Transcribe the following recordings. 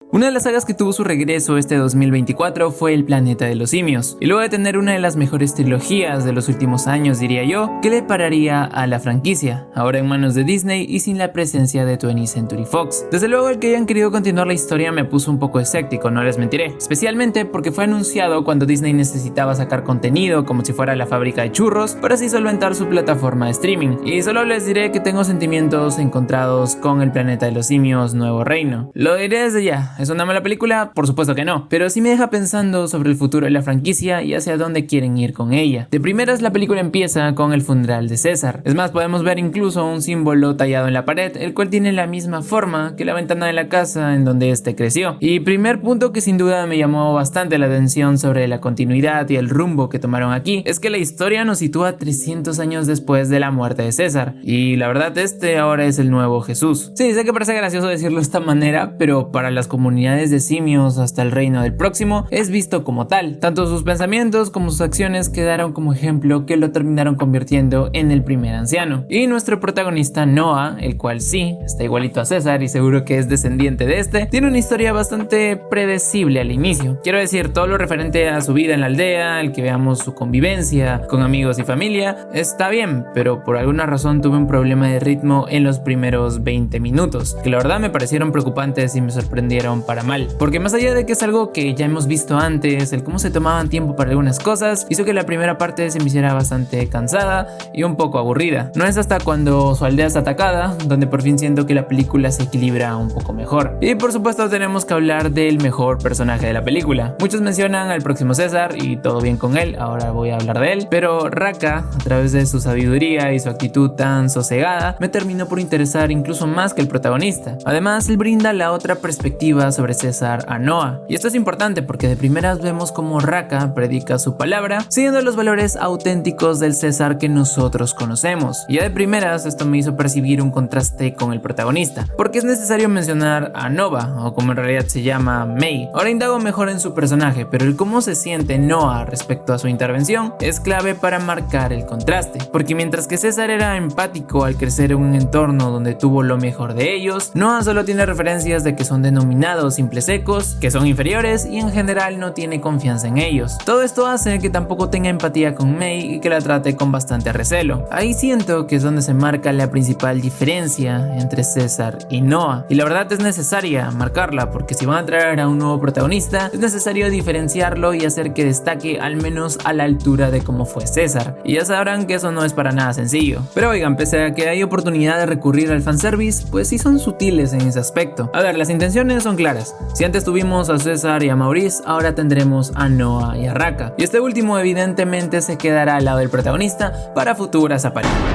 Una de las sagas que tuvo su regreso este 2024 fue El Planeta de los Simios, y luego de tener una de las mejores trilogías de los últimos años, diría yo, ¿qué le pararía a la franquicia? Ahora en manos de Disney y sin la presencia de 20th Century Fox. Desde luego el que hayan querido continuar la historia me puso un poco escéptico, no les mentiré, especialmente porque fue anunciado cuando Disney necesitaba sacar contenido como si fuera la fábrica de churros para así solventar su plataforma de streaming, y solo les diré que tengo sentimientos encontrados con El Planeta de los Simios Nuevo Reino. Lo diré desde ya. ¿Es una mala película? Por supuesto que no, pero sí me deja pensando sobre el futuro de la franquicia y hacia dónde quieren ir con ella. De primeras, la película empieza con el funeral de César. Es más, podemos ver incluso un símbolo tallado en la pared, el cual tiene la misma forma que la ventana de la casa en donde este creció. Y primer punto que sin duda me llamó bastante la atención sobre la continuidad y el rumbo que tomaron aquí, es que la historia nos sitúa 300 años después de la muerte de César. Y la verdad, este ahora es el nuevo Jesús. Sí, sé que parece gracioso decirlo de esta manera, pero para las comunidades de simios hasta el reino del próximo es visto como tal. Tanto sus pensamientos como sus acciones quedaron como ejemplo que lo terminaron convirtiendo en el primer anciano. Y nuestro protagonista Noah, el cual sí, está igualito a César y seguro que es descendiente de este, tiene una historia bastante predecible al inicio. Quiero decir, todo lo referente a su vida en la aldea, el que veamos su convivencia con amigos y familia, está bien, pero por alguna razón tuve un problema de ritmo en los primeros 20 minutos, que la verdad me parecieron preocupantes y me sorprendieron para mal, porque más allá de que es algo que ya hemos visto antes, el cómo se tomaban tiempo para algunas cosas hizo que la primera parte se me hiciera bastante cansada y un poco aburrida. No es hasta cuando su aldea es atacada donde por fin siento que la película se equilibra un poco mejor. Y por supuesto tenemos que hablar del mejor personaje de la película. Muchos mencionan al próximo César y todo bien con él, ahora voy a hablar de él, pero Raka, a través de su sabiduría y su actitud tan sosegada, me terminó por interesar incluso más que el protagonista. Además, él brinda la otra perspectiva sobre César a Noah, y esto es importante porque de primeras vemos cómo Raka predica su palabra siguiendo los valores auténticos del César que nosotros conocemos, y ya de primeras esto me hizo percibir un contraste con el protagonista, porque es necesario mencionar a Nova, o como en realidad se llama, May. Ahora indago mejor en su personaje, pero el cómo se siente Noah respecto a su intervención es clave para marcar el contraste, porque mientras que César era empático al crecer en un entorno donde tuvo lo mejor de ellos, Noah solo tiene referencias de que son denominados simples ecos, que son inferiores y en general no tiene confianza en ellos. Todo esto hace que tampoco tenga empatía con May y que la trate con bastante recelo. Ahí siento que es donde se marca la principal diferencia entre César y Noah, y la verdad es necesaria marcarla porque si van a traer a un nuevo protagonista es necesario diferenciarlo y hacer que destaque al menos a la altura de cómo fue César, y ya sabrán que eso no es para nada sencillo. Pero oigan, pese a que hay oportunidad de recurrir al fanservice, pues sí son sutiles en ese aspecto. A ver, las intenciones son claras. Si antes tuvimos a César y a Maurice, ahora tendremos a Noah y a Raka, y este último evidentemente se quedará al lado del protagonista para futuras apariciones.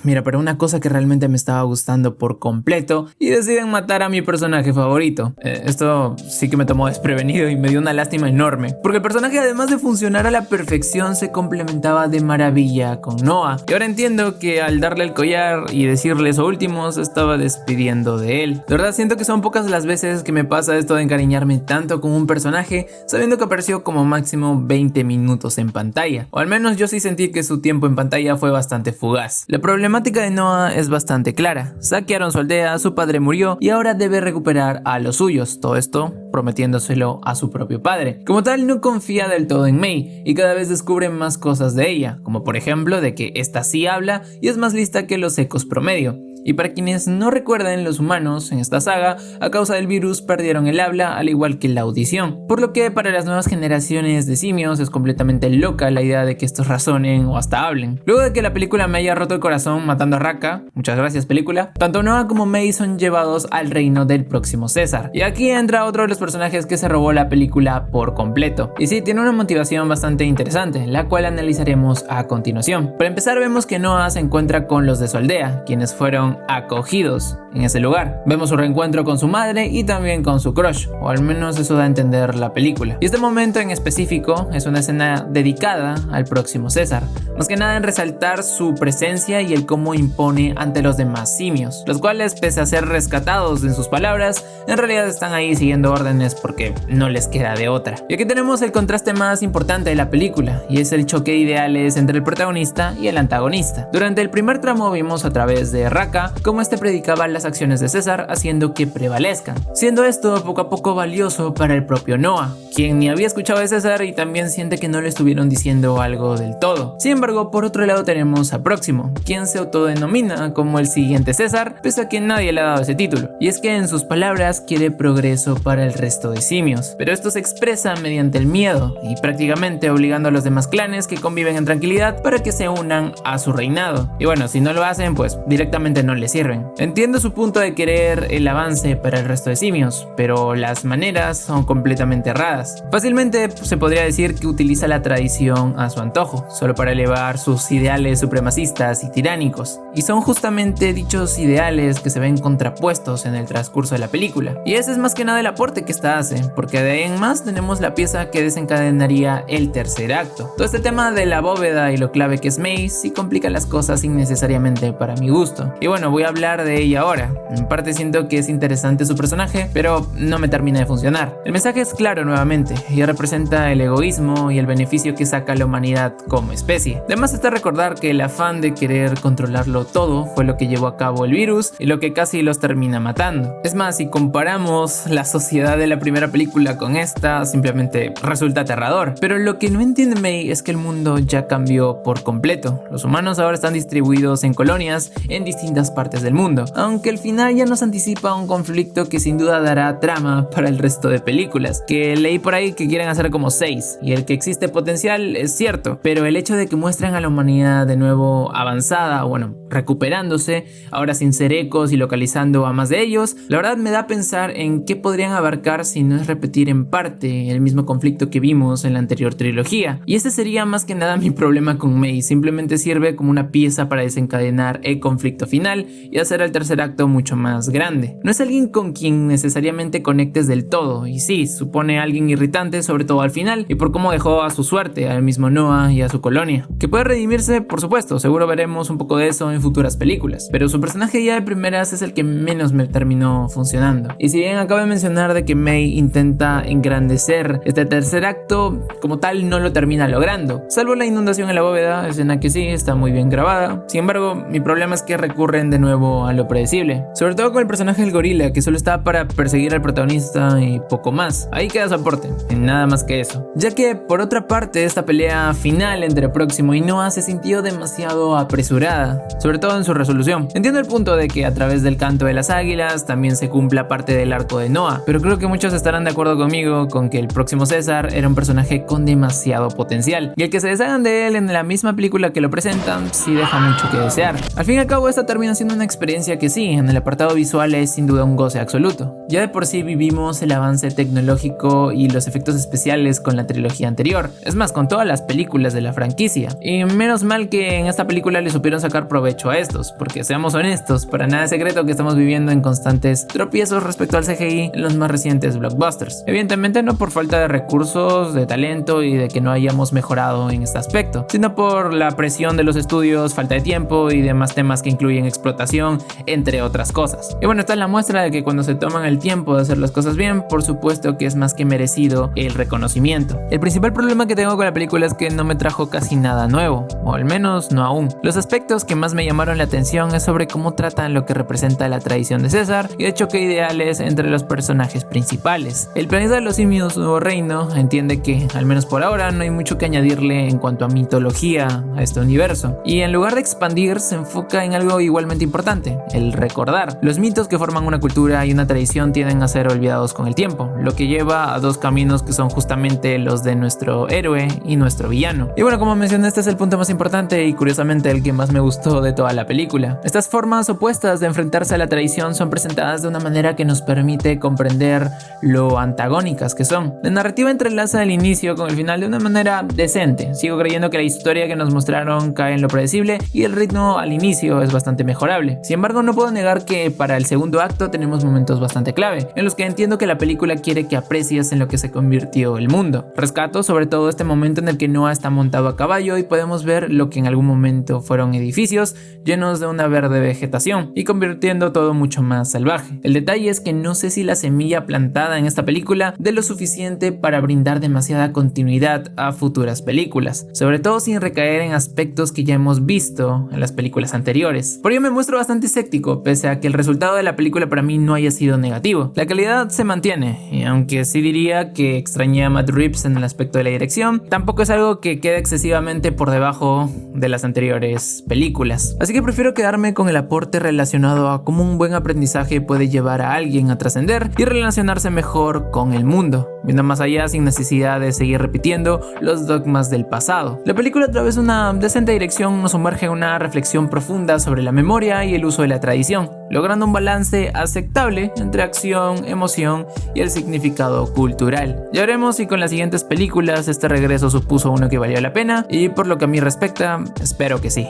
Mira, pero una cosa que realmente me estaba gustando por completo y deciden matar a mi personaje favorito. Esto sí que me tomó desprevenido y me dio una lástima enorme, porque el personaje, además de funcionar a la perfección, se complementaba de maravilla con Noah, y ahora entiendo que al darle el collar y decirle eso último se estaba despidiendo de él. De verdad siento que son pocas las veces que me pasa esto de encariñarme tanto con un personaje sabiendo que apareció como máximo 20 minutos en pantalla, o al menos yo sí sentí que su tiempo en pantalla fue bastante fugaz. La problemática de Noah es bastante clara: saquearon su aldea, su padre murió y ahora debe recuperar a los suyos, todo esto prometiéndoselo a su propio padre. Como tal, no confía del todo en May y cada vez descubre más cosas de ella, como por ejemplo de que esta sí habla y es más lista que los ecos promedio. Y para quienes no recuerden, los humanos en esta saga, a causa del virus, perdieron el habla al igual que la audición, por lo que para las nuevas generaciones de simios es completamente loca la idea de que estos razonen o hasta hablen. Luego de que la película me haya roto el corazón matando a Raka, muchas gracias película, tanto Noah como May son llevados al reino del próximo César, y aquí entra otro de los personajes que se robó la película por completo, y sí, tiene una motivación bastante interesante, la cual analizaremos a continuación. Para empezar, vemos que Noah se encuentra con los de su aldea, quienes fueron acogidos en ese lugar. Vemos su reencuentro con su madre y también con su crush, o al menos eso da a entender la película. Y este momento en específico es una escena dedicada al próximo César, más que nada en resaltar su presencia y el cómo impone ante los demás simios, los cuales, pese a ser rescatados en sus palabras, en realidad están ahí siguiendo órdenes porque no les queda de otra. Y aquí tenemos el contraste más importante de la película, y es el choque de ideales entre el protagonista y el antagonista. Durante el primer tramo vimos a través de Raka forma como este predicaba las acciones de César, haciendo que prevalezcan, siendo esto poco a poco valioso para el propio Noah, quien ni había escuchado de César y también siente que no le estuvieron diciendo algo del todo. Sin embargo, por otro lado tenemos a Próximo, quien se autodenomina como el siguiente César, pese a que nadie le ha dado ese título, y es que en sus palabras quiere progreso para el resto de simios, pero esto se expresa mediante el miedo y prácticamente obligando a los demás clanes que conviven en tranquilidad para que se unan a su reinado. Y bueno, si no lo hacen, pues directamente no le sirven. Entiendo su punto de querer el avance para el resto de simios, pero las maneras son completamente erradas. Fácilmente se podría decir que utiliza la tradición a su antojo, solo para elevar sus ideales supremacistas y tiránicos. Y son justamente dichos ideales que se ven contrapuestos en el transcurso de la película. Y ese es más que nada el aporte que esta hace, porque de ahí en más tenemos la pieza que desencadenaría el tercer acto. Todo este tema de la bóveda y lo clave que es May sí complica las cosas innecesariamente para mi gusto. Y bueno, voy a hablar de ella ahora. En parte siento que es interesante su personaje, pero no me termina de funcionar. El mensaje es claro nuevamente, ella representa el egoísmo y el beneficio que saca la humanidad como especie. Además está recordar que el afán de querer controlarlo todo fue lo que llevó a cabo el virus y lo que casi los termina matando. Es más, si comparamos la sociedad de la primera película con esta, simplemente resulta aterrador. Pero lo que no entiende May es que el mundo ya cambió por completo. Los humanos ahora están distribuidos en colonias en distintas partes del mundo, aunque el final ya nos anticipa un conflicto que sin duda dará trama para el resto de películas, que leí por ahí que quieren hacer como 6, y el que existe potencial es cierto, pero el hecho de que muestren a la humanidad de nuevo avanzada, bueno, recuperándose, ahora sin ser ecos y localizando a más de ellos, la verdad me da a pensar en qué podrían abarcar si no es repetir en parte el mismo conflicto que vimos en la anterior trilogía. Y ese sería más que nada mi problema con May, simplemente sirve como una pieza para desencadenar el conflicto final y hacer el tercer acto mucho más grande. No es alguien con quien necesariamente conectes del todo, y sí, supone a alguien irritante, sobre todo al final, y por cómo dejó a su suerte al mismo Noah y a su colonia. Que puede redimirse, por supuesto, seguro veremos un poco de eso en futuras películas, pero su personaje ya de primeras es el que menos me terminó funcionando. Y si bien acabo de mencionar de que May intenta engrandecer este tercer acto, como tal no lo termina logrando, salvo la inundación en la bóveda, escena que sí está muy bien grabada. Sin embargo, mi problema es que recurren de nuevo a lo predecible, sobre todo con el personaje del gorila, que solo está para perseguir al protagonista y poco más. Ahí queda su aporte, en nada más que eso, ya que por otra parte esta pelea final entre Próximo y Noah se sintió demasiado apresurada, sobre todo en su resolución. Entiendo el punto de que a través del canto de las águilas también se cumpla parte del arco de Noah, pero creo que muchos estarán de acuerdo conmigo con que el próximo César era un personaje con demasiado potencial, y el que se deshagan de él en la misma película que lo presentan sí deja mucho que desear. Al fin y al cabo esta termina siendo una experiencia que sí, en el apartado visual es sin duda un goce absoluto. Ya de por sí vivimos el avance tecnológico y los efectos especiales con la trilogía anterior, es más, con todas las películas de la franquicia, y menos mal que en esta película le supieron sacar provecho a estos, porque seamos honestos, para nada es secreto que estamos viviendo en constantes tropiezos respecto al CGI en los más recientes blockbusters. Evidentemente no por falta de recursos, de talento y de que no hayamos mejorado en este aspecto, sino por la presión de los estudios, falta de tiempo y demás temas que incluyen explotación, entre otras cosas. Y bueno, esta es la muestra de que cuando se toman el tiempo de hacer las cosas bien, por supuesto que es más que merecido el reconocimiento. El principal problema que tengo con la película es que no me trajo casi nada nuevo, o al menos no aún. Los aspectos que más me llamaron la atención es sobre cómo tratan lo que representa la tradición de César y de choque ideales entre los personajes principales. El planeta de los simios, Nuevo Reino, entiende que, al menos por ahora, no hay mucho que añadirle en cuanto a mitología a este universo, y en lugar de expandir se enfoca en algo igualmente importante, el recordar. Los mitos que forman una cultura y una tradición tienden a ser olvidados con el tiempo, lo que lleva a dos caminos que son justamente los de nuestro héroe y nuestro villano. Y bueno, como mencioné, este es el punto más importante y curiosamente el que más me gustó de toda la película. Estas formas opuestas de enfrentarse a la tradición son presentadas de una manera que nos permite comprender lo antagónicas que son. La narrativa entrelaza el inicio con el final de una manera decente. Sigo creyendo que la historia que nos mostraron cae en lo predecible y el ritmo al inicio es bastante mejorable. Sin embargo, no puedo negar que para el segundo acto tenemos momentos bastante clave, en los que entiendo que la película quiere que aprecies en lo que se convirtió el mundo. Rescato sobre todo este momento en el que Noah está montado a caballo y podemos ver lo que en algún momento fueron edificios llenos de una verde vegetación y convirtiendo todo mucho más salvaje. El detalle es que no sé si la semilla plantada en esta película de lo suficiente para brindar demasiada continuidad a futuras películas, sobre todo sin recaer en aspectos que ya hemos visto en las películas anteriores. Por ello me muestro bastante escéptico, pese a que el resultado de la película para mí no haya sido negativo. La calidad se mantiene, y aunque sí diría que extrañé a Matt Reeves en el aspecto de la dirección, tampoco es algo que quede excesivamente por debajo de las anteriores películas. Así que prefiero quedarme con el aporte relacionado a cómo un buen aprendizaje puede llevar a alguien a trascender y relacionarse mejor con el mundo, viendo más allá sin necesidad de seguir repitiendo los dogmas del pasado. La película, a través de una decente dirección, nos sumerge en una reflexión profunda sobre la memoria y el uso de la tradición, logrando un balance aceptable entre acción, emoción y el significado cultural. Ya veremos si con las siguientes películas este regreso supuso uno que valió la pena, y por lo que a mí respecta, espero que sí.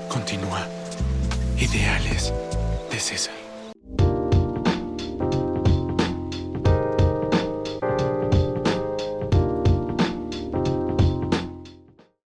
Continúa. Ideales de César.